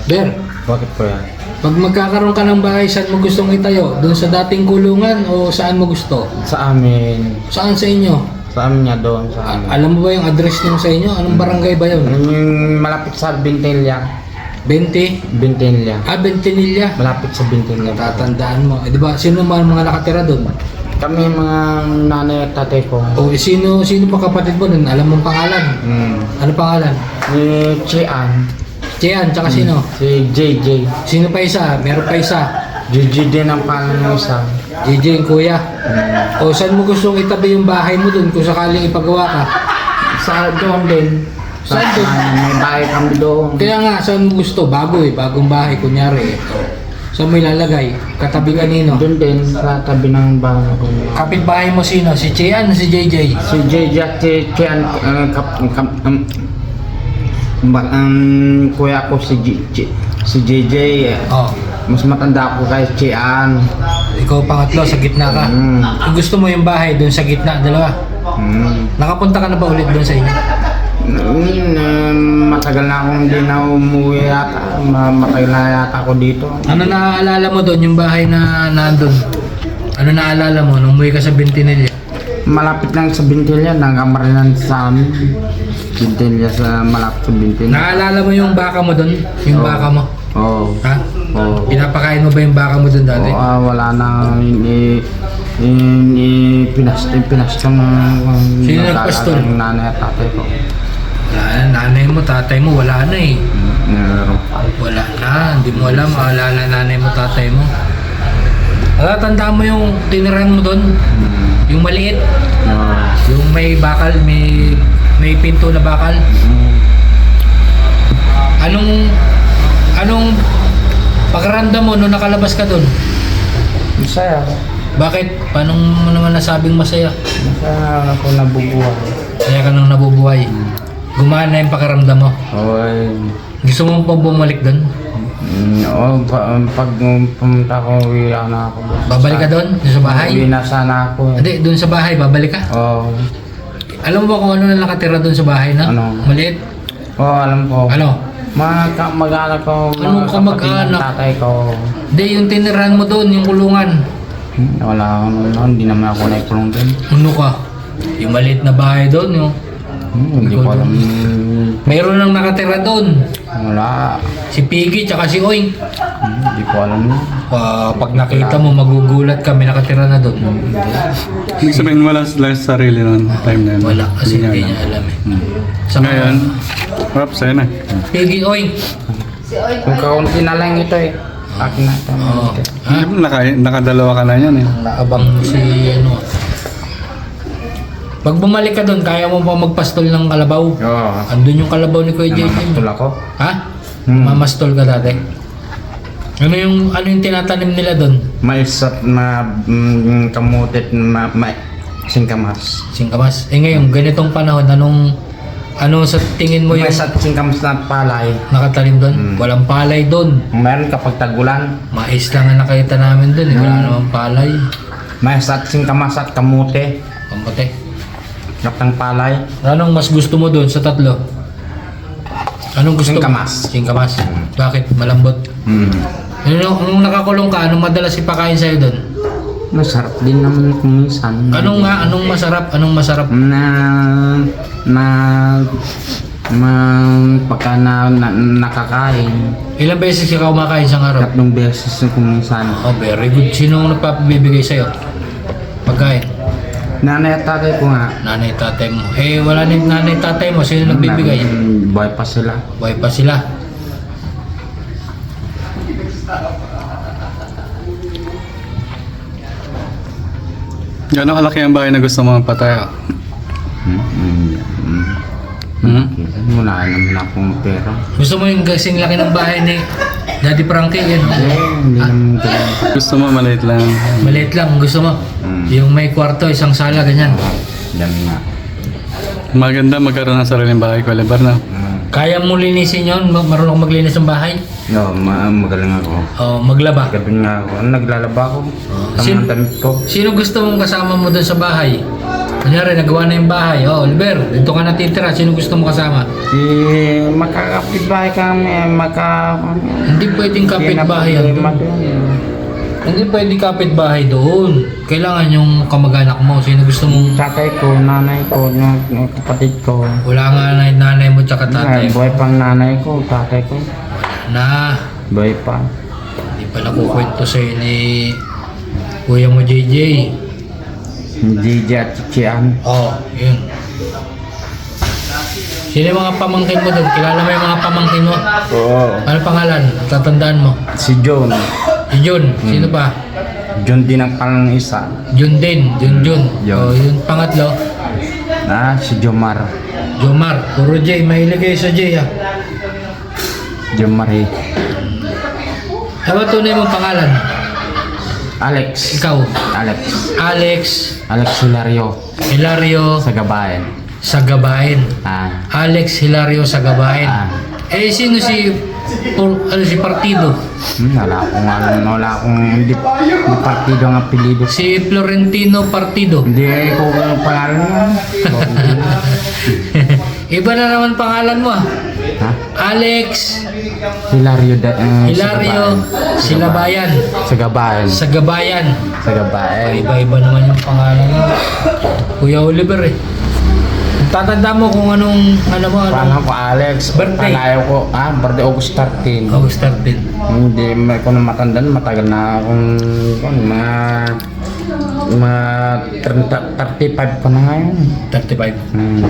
Ber, Bakit po yan? pag magkakaroon ka ng bahay, saan mo gustong itayo? Doon sa dating kulungan o saan mo gusto? Sa amin. Saan sa inyo? Sa amin nga doon. Sa amin. Alam mo ba yung address nyo sa inyo? Anong barangay ba yun? Yung malapit sa Bintelia. 20? Bintelia. Bentinilla. Malapit sa Bintelia. Tatandaan mo. Eh, di ba, sino mga nakatira doon? Kami mga nanay at tatay ko. O sino pa kapatid mo doon? Alam mong pangalan? Ano pangalan? Ni Chian. Tiyan, tsaka sino? Si JJ. Sino pa isa? Meron pa isa. JJ din ang pangalan ng isa. JJ yung kuya. O saan mo gustong itabi yung bahay mo doon kung sakaling ipagawa ka? Sa doon din. Saan doon? May bahay kami doon. Kaya nga, saan mo gusto? Bago bagong bahay, kunyari. Saan mo ilalagay? Katabi kanino? Doon din sa tabi ng bahay ko. Kapitbahay mo sino? Si Tiyan o si JJ? Si JJ at si Chian, kuya ko si JJ. Oh, Mas matanda ako kay Chian. ikaw pangatlo, sa gitna ka. Kung gusto mo yung bahay doon sa gitna, dalawa. Nakapunta ka na ba ulit doon sa inyo? Matagal na akong hindi na umuwi yata. Matagal na yata ako dito. Ano naaalala mo doon, yung bahay na nandun? Ano naaalala mo nung umuwi ka sa Bentinilla? Malapit lang sa Bintelia, nangamarinan sa amin. Bintelia sa malapit sa Bintelia. Naalala mo yung baka mo doon? Yung Oo. baka mo? Oo. Ha? Oo. Pinapakain mo ba yung baka mo doon dati? Wala na pinastong Sino nagpastol? ng nanay at tatay ko. Wala na, nanay mo, tatay mo, wala na eh. Meron pa. Wala na, hindi mo alam, maalala nanay mo, tatay mo. Tandaan mo yung tinirahan mo doon? Yung maliit? Yung may bakal, may pinto na bakal? Anong pakiramdam mo nung nakalabas ka doon? Masaya. Bakit? Paano mo naman nasabing masaya? Masaya ako nabubuhay. Kaya ka nang nabubuhay. Gumana yung pakiramdam mo. Okay. Gusto mo pa bumalik doon? Oo, pag pumunta ko, uwi na ako. Babalik ka doon? Doon sa bahay? Uwi na sana ako. Hindi, doon sa bahay, babalik ka? Oo. Alam mo ba kung ano na nakatira doon sa bahay na? Ano? Maliit? Oo, alam ko. Ano? Mag-anak ko. Anong mga kamag-anak? kapatid ng tatay ko. Hindi, yung tinirahan mo doon, yung kulungan. Wala akong hindi naman ako naikulong din. Ano ka? Yung maliit na bahay doon, yung... Hindi ko alam. Mayroon nang nakatira doon. Wala. Si Piggy tsaka si Oing. Hindi ko alam. Pag nakita mo, magugulat ka, may nakatira na doon. Ibig sabihin wala sila sa sarili noon time na yun. Wala, kasi hindi alam. niya alam eh. Sa Ngayon, harap sa'yo na. Piggy, Oing. Kung kaunti na lang ito eh. Akin na ito. Oo. Ha? Nakadalawa ka na yan eh. Naabang si ano. Pag bumalik ka doon, kaya mo pa magpastol ng kalabaw? Oo. Andun yung kalabaw ni Kuya JJ. Namamastol ako. Ha? Hmm. Mamastol ka dati? Ano yung tinatanim nila doon? Mais at kamutit singkamas. Singkamas. Eh ngayon, ganitong panahon, ano sa tingin mo yung Mais at singkamas na palay. nakatanim doon? Walang palay doon. Meron kapag tagulan. Mais lang ang nakita namin doon. Wala namang palay. Mais at singkamas at kamute. Kamote. Kapag palay. Anong mas gusto mo doon sa tatlo? Anong gusto Singkamas. mo? Singkamas. Bakit? Malambot. Anong nakakulong ka? Anong madalas ipakain sa'yo doon? Masarap din naman kung minsan. Anong masarap? Anong masarap? Pagka nakakain. Ilang beses ka kumakain sa araw? 3 beses kung minsan. Oh, very good. Sino ang nagpapabibigay sa'yo? Pagkain? Nanay at tatay ko nga. Nanay, tatay mo. Eh, wala na yung nanay, tatay mo. Sino nagbibigay? Buhay pa sila. Buhay pa sila. Gano'ng kalaki ang bahay na gusto mo patayo? Wala naman akong pera. Gusto mo yung kasing laki ng bahay ni Daddy Frankie? Yan. Hindi naman ganun. Gusto mo maliit lang. Maliit lang. Gusto mo? Yung may kwarto, isang sala, ganyan. Yan nga. Maganda magkaroon ng sariling bahay, Kuya Lebar na. Kaya mo linisin yun? Marunong ka maglinis ng bahay? No, magaling ako. O maglaba? Gabi nga ako. Naglalaba ako. Sin- Tamang damit ko. Sino gusto mong kasama mo doon sa bahay? Kunyari, nagawa na yung bahay. Oh, Oliver, dito ka natitira. Sino gusto mo kasama? Si makakapitbahay kami, Hindi pwedeng kapitbahay yan. Hindi pwedeng kapitbahay doon. Kailangan yung kamag-anak mo. Sino gusto mong... Tatay ko, nanay ko, yung kapatid ko. Wala nga nanay mo tsaka tatay mo. Buhay pang nanay ko, tatay ko. Na, Buhay pa. hindi pala kukwento sa'yo ni kuya mo JJ. Hindi at Chichian. Oh, yun. Sino yung mga pamangkin mo doon? Kilala mo yung mga pamangkin mo? Oo. Ano pangalan? Tatandaan mo? Si John. Si Jun. Sino pa? John din ang pang isa. Jun din. Jun. Jun. Oh, yung pangatlo. Si Jomar. Jomar. Puro J. Mahilig kayo sa J ah. Jomar eh. Ano ba tunay mong pangalan? Alex. Ikaw. Alex. Alex Hilario. Hilario Sa Gabayan. Sagabain. Alex Hilario Sagabain. Eh, sino si partido? Wala akong hindi partido ang apelido. Si Florentino Partido. Hindi ko ang pangalan mo. Iba na naman pangalan mo ah. Ha? Alex Hilario Hilario Silabayan. Sa Gabayan. Sagabayan. Sa Gabayan. Iba-iba naman yung pangalan mo. Kuya Oliver eh. Tatanda mo kung anong Pangalan ko Alex. Birthday. Palayo ko. Birthday August 13. August 13. Hindi ko na matandaan. Matagal na akong mga 35 pa na ngayon. 35. Hmm.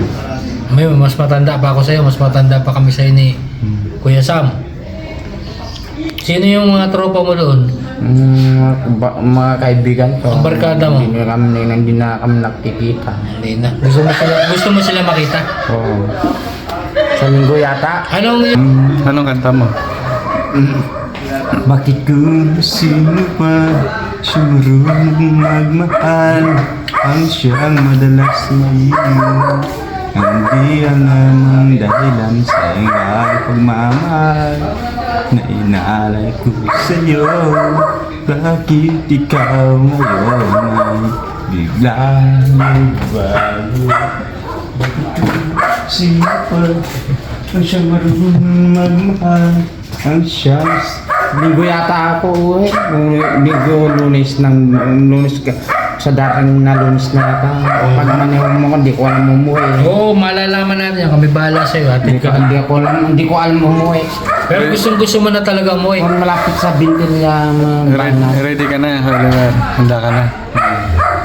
May mas matanda pa ako sa'yo, mas matanda pa kami sa'yo ni Kuya Sam. Sino yung mga tropa mo doon? Mga kaibigan ko. Ang barkada mo? Hindi na kami nakikita. Hindi na. Gusto mo sila makita? Oo. Sa linggo yata. Anong kanta mo? Bakit kung sino pa siya marunong magmahal ang siyang madalas maiiwan. Hindi ang namang dahilan sa iyong pagmamahal na inaalay ko sa'yo. Bakit ikaw ngayon ay biglang nagbago? Sino pa ang siyang marunong magmahal ang siyang... Linggo yata ako eh. Linggo, lunes ka. Sa dating na lunes na yata. Pag manihong mo ko, hindi ko alam umuwi. Oo, malalaman natin yan. Kami bahala sa'yo. Atin ka. Hindi ko alam umuwi. Pero gusto mo na talaga mo eh. Kung malapit sa bintil niya, Ready ka na, Oliver. Handa ka na.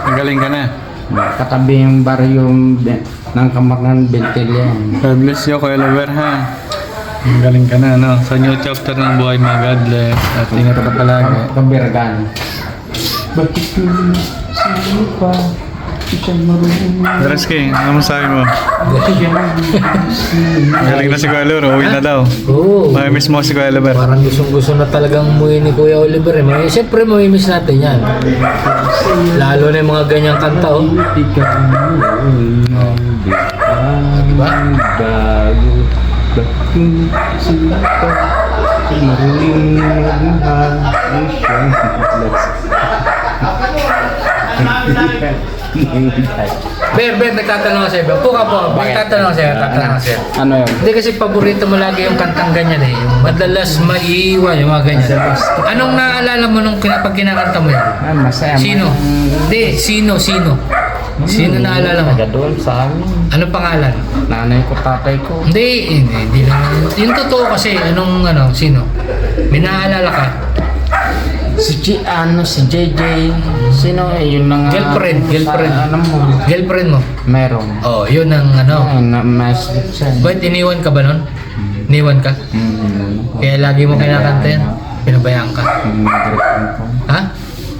Magaling ka na. katabi yung baryo ng Kamarnan Bintil yan. God bless you, Kuya Oliver, ha? Magaling ka na, no? Sa new chapter ng buhay mo, God bless. At ingat ka palagi. Kabirgan. Bakit ko sino pa isang marunong Reski, ano masabi mo? Magaling na si Kuya Oliver, uwi na daw. Oo. May miss mo si Kuya Oliver. Parang gusto na talagang umuwi ni Kuya Oliver eh. Siyempre miss natin yan. Lalo na yung mga ganyang kanta oh. Diba? Bago bakit sino pa marunong magmahal ang siyang madalas. Ber, nagtatanong ako sa'yo. Puka po, nagtatanong ako sa'yo. Ano yun? Hindi kasi paborito mo lagi yung kantang ganyan eh. Yung madalas maiiwan, yung mga ganyan. Anong naalala mo nung pag kinakanta mo yan? Masaya. Sino? Hindi, sino? Sino naalala mo? Taga doon sa amin. Anong pangalan? Nanay ko, tatay ko. Hindi lang. Yung totoo kasi, sino? May naalala ka? Si JJ. Sino yun ang... Girlfriend. Ano mo? Girlfriend mo? Meron. Oh, yun ang Mas siya. Ba't iniwan ka ba nun? Iniwan ka? Kaya lagi mo kinakanta yan? Pinabayaan ka? Girlfriend ko. Ha?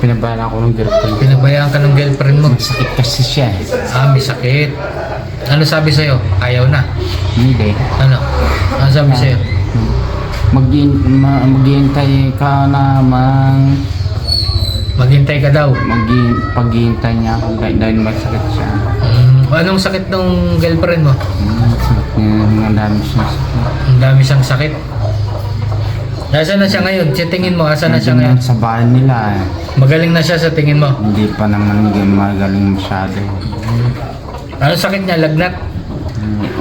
Pinabayaan ako ng girlfriend ko. Pinabayaan ka ng girlfriend mo? Sakit kasi siya. May sakit. Ano sabi sa'yo? Ayaw na. Hindi. Ano sabi sa'yo? Maghihintay ka naman. Maghintay ka daw. Paghihintay niya ako dahil masakit siya. Anong sakit ng girlfriend mo? Sakit niya. Ang dami siya sakit. Ang dami siyang sakit. Nasaan na siya ngayon? Sa tingin mo, asan na siya ngayon? Sa bahay nila eh. Magaling na siya sa tingin mo? Hindi pa naman magaling masyado. Ano sakit niya? Lagnat?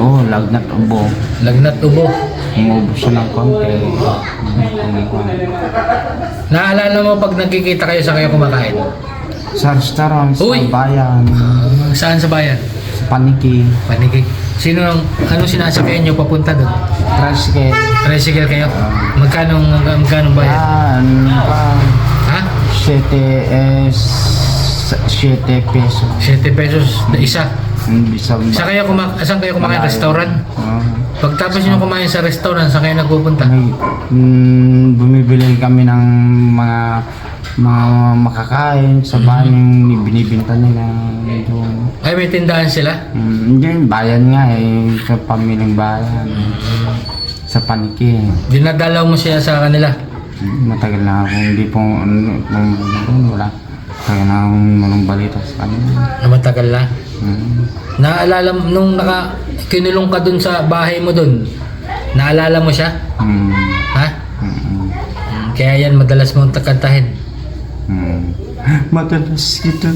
Oo, lagnat ubo. Lagnat ubo. Umubos siya ng konti. Naalala mo pag nagkikita kayo sa kayo kumakain? Sa restaurant, sa Uy! bayan, Saan sa bayan? sa paniki, Panigig. Ano sinasakyan nyo papunta doon? tricycle. Tricycle kayo? Magkano bayad? Ano pa? Ha? 7 peso. 7 pesos na isa. Saan kayo kumakain? Restaurant? Pagtapos nyo kumain sa restaurant, saan kayo nagpupunta? Bumibili kami ng mga makakain sa bayan yung binibinta nila doon. Ay, may tindahan sila? Hindi, bayan nga eh, sa pamilyang bayan. Sa paniki. Dinadalaw mo siya sa kanila? Matagal na ako, hindi po, wala. Matagal na akong manong balita sa kanila. Matagal na? Mm. Naalala mo, nung kinulong ka dun sa bahay mo dun, naalala mo siya? Mm. Ha? Mm. Kaya yan, madalas mong kantahin. Mm. Madalas kita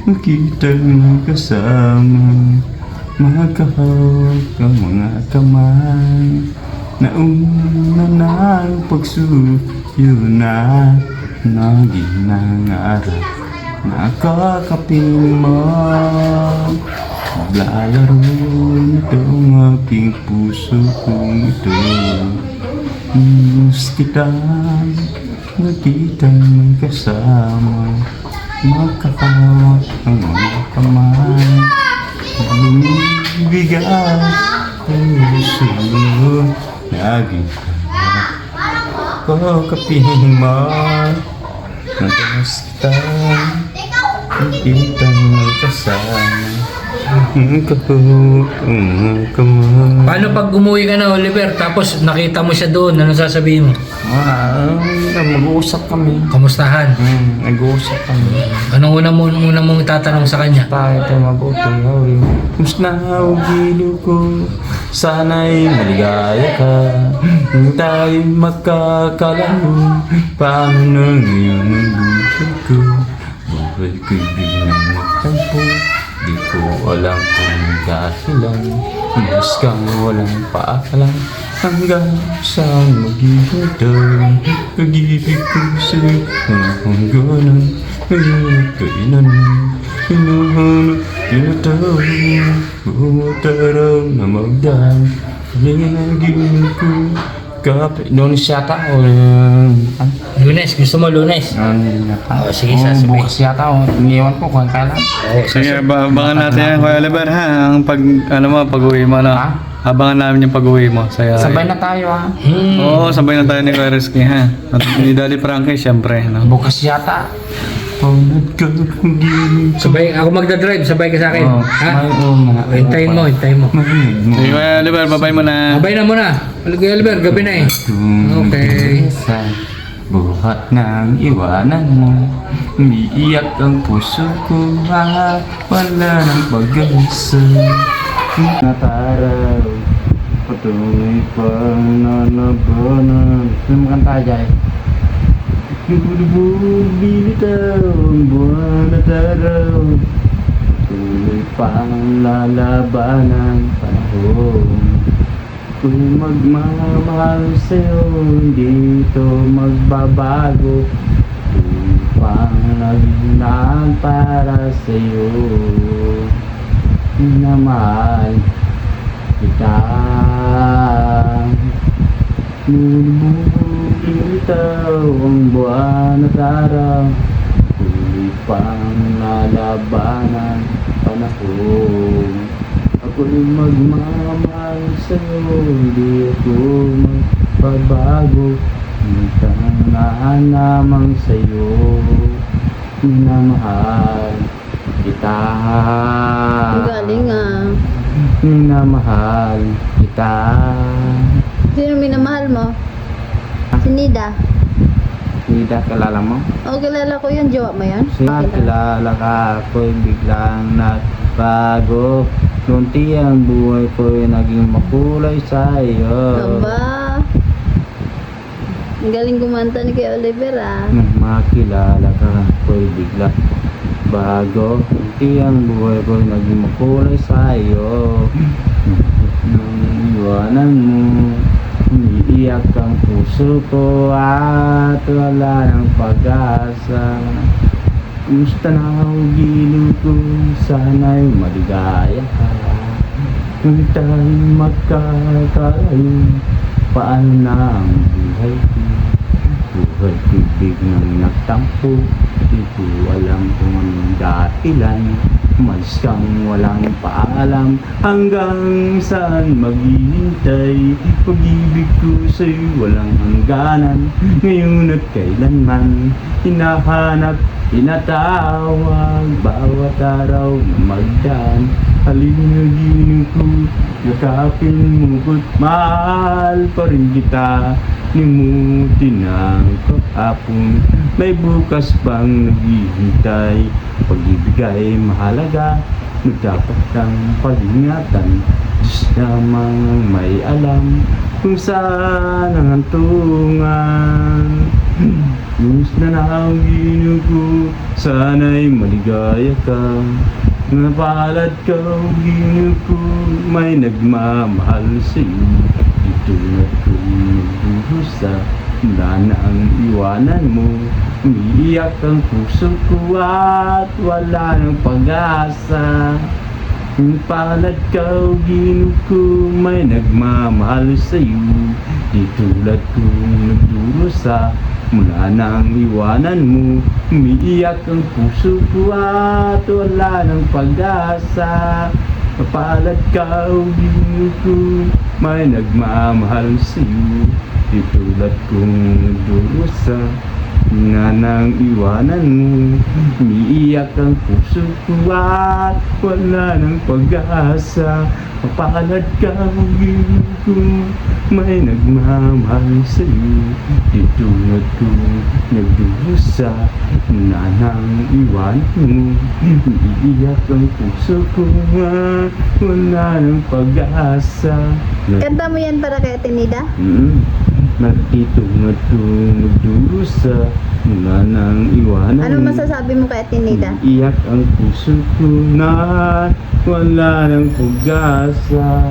makita ng kasama, magkahawak ang mga kamay, nauna na ang pagsuyo na naging nangarap. Nakakapin mo, maglalaro nitong aking puso kong ito. Miss kita, nakita may kasama, magkakawat ang mga kamay, bumibigay ang puso, naging kakapin mo, madalas kita, nakita may kasama, Paano pag umuwi ka na, Oliver, tapos nakita mo siya doon, ano sasabihin mo? Mag-uusap kami. Kamustahan? Nag-uusap kami. Anong una mong itatanong sa kanya? Tayo mabuti. Mas nahawagilo ko, sana'y maligaya ka. Tayo magkakalaro, paano nang iyon ang buhay ko? Buhay ko'y biglang nagtampo, di ko alam kung dahilan. Mas kang walang paakalam, hanggang saan maghihintay. Pag-ibig ko sa'yo, hangganan, ngayon kailan hinahanap, tinatawag, bawat araw na magdaan. Linagin ko, kapit. Lunes yata o Lunes, gusto mo Lunes? Oh, sige, sasabihin. bukas yata o iniwan ko kung kailan. Sige, abangan natin yan, Kuya Oliver, ha? Ang pag-uwi mo, no? Ha? Abangan namin yung pag-uwi mo. Sabay na tayo ha. Oo, sabay na tayo ni Kuya Rizky, ha? At ni Daddy Frankie, syempre, no? Bukas yata. Paunad ka kung di Sabay, ako magdadrive, sabay ka sa akin. Ha? Hintayin mo. Sige, Kuya Oliver, babay mo na. Abay na muna. Kuya Oliver, gabi na eh. Okay. Sa buhat ng iwanan mo, umiiyak ang puso ko, wala ng pag-asa. Nataraw, patuloy pang nanabanan. Ano mo kanta, Jai? Bulbul bilitaw ang buwan at araw, tuloy pang lalabanan panahon. Kung magmamahal sa'yo, hindi ito magbabago. Upang naghinaan para sa'yo, minamahal kita. Bumitaw ang buwan at araw, tuloy pang lalabanan panahon. Ako'y magmamahal sa'yo, hindi ako magbabago. Tangaan lamang sa'yo, minamahal kita. Ang galing ah. Minamahal kita. Sino minamahal mo? Si Nida. Nida, kilala mo? O, kilala ko yun. Jowa mo yun? Kilala ka, ako'y biglang nagbago. Nunti ang buhay ko'y naging makulay sa'yo. Aba. Ang galing kumanta ni kay Oliver ah. Nang makilala ka, ako'y biglang bago. Pati ang buhay ko naging makulay sa'yo. Nung iwanan mo, umiiyak ang puso ko at wala ng pag-asa. Kumusta na ang giliw ko, sana'y maligaya ka. Kung tayo magkakalayo, paano na ang buhay ko? Buhay ko biglang nagtampo, di ko alam kung anong dahilan. Umalis kang walang paalam, hanggang saan maghihintay? Pag-ibig ko sa'yo walang hangganan, ngayon at kailanman. Hinahanap, tinatawag, bawat araw na magdaan. Halinaginig ko, yakapin mo ko't mahal pa rin kita. Limutin ang kahapon, may bukas pang naghihintay. Pag-ibig ay mahalaga, dapat kang pag-ingatan. Diyos lamang ang may alam kung saan ang hantungan. Diyos na naangin ko, sana'y maligaya ka. Napalad ka, ginoo ko, may nagmamahal sa'yo. Itulad kong nagdurusa, wala na ang iwanan mo. Umiiyak ang puso ko at wala ng pag-asa. Napalad ka, ginoo ko, may nagmamahal sa'yo. Itulad kong nagdurusa, mula na ang iwanan mo. Umiiyak ang puso ko at wala ng pag-asa. Napalad ka, ginoo ko, may nagmamahal sa'yo. Itulad kong nagdurusa, na nang iwanan mo. Umiiyak ang puso ko at wala ng pag-asa. Mapalad ka, ginoo ko, may nagmamahal sa'yo. Itulad kong nagdurusa, na nang iwanan mo. Umiiyak ang puso ko at wala ng pag-asa. Kanta mo yan para kay Tinida? Nagtitungad kong nagdurusa, mula nang iwanan Ano mo. masasabi mo kay Tinida? Iyak ang puso ko na wala ng pag-asa.